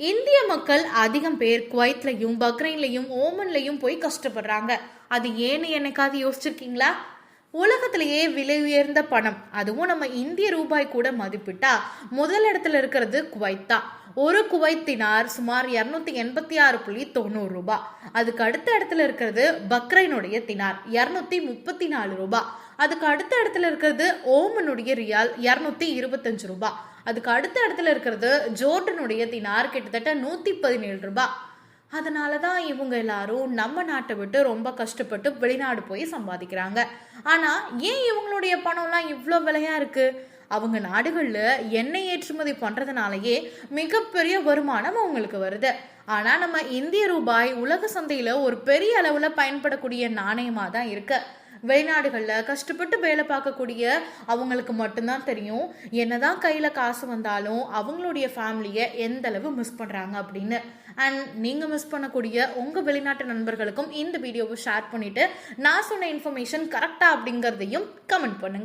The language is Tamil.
இந்திய மக்கள் அதிகம் பேர் குவைத்லயும் பக்ரைன்லயும் ஓமன்லயும் போய் கஷ்டப்படுறாங்க. அது ஏன்னு என்னைக்காவது யோசிச்சிருக்கீங்களா? உலகத்திலேயே விலை உயர்ந்த பணம், அதுவும் நம்ம இந்திய ரூபாய் கூட மதிப்பிட்டா முதல் இடத்துல இருக்கிறது குவைத் தான். ஒரு குவைத் தினார் சுமார் 286.90 ரூபாய். அதுக்கு அடுத்த இடத்துல இருக்கிறது பக்ரைனுடைய தினார் 234 ரூபாய். அதுக்கு அடுத்த இடத்துல இருக்கிறது ஓமனுடைய ரியால் 225 ரூபாய். அதுக்கு அடுத்த இடத்துல இருக்கிறது ஜோர்டனுடைய தினார் கிட்டத்தட்ட 117 ரூபாய். அதனாலதான் இவங்க எல்லாரும் நம்ம நாட்டை விட்டு ரொம்ப கஷ்டப்பட்டு வெளிநாடு போய் சம்பாதிக்கிறாங்க. ஆனா ஏன் இவங்களுடைய பணம்லாம் இவ்வளோ விலையா இருக்கு? அவங்க நாடுகள்ல எண்ணெய் ஏற்றுமதி பண்றதுனாலயே மிகப்பெரிய வருமானம் அவங்களுக்கு வருது. ஆனா நம்ம இந்திய ரூபாய் உலக சந்தையில ஒரு பெரிய அளவுல பயன்படக்கூடிய நாணயமா தான் இருக்கு. வெளிநாடுகள்ல கஷ்டப்பட்டு வேலை பார்க்கக்கூடிய அவங்களுக்கு மட்டும்தான் தெரியும் என்னதான் கையில காசு வந்தாலும் அவங்களுடைய ஃபேமிலியை எந்த அளவு மிஸ் பண்றாங்க அப்படின்னு. அண்ட் நீங்க மிஸ் பண்ணக்கூடிய உங்க வெளிநாட்டு நண்பர்களுக்கும் இந்த வீடியோவை ஷேர் பண்ணிட்டு நான் சொன்ன இன்ஃபர்மேஷன் கரெக்டா அப்படிங்கறதையும் கமெண்ட் பண்ணுங்க.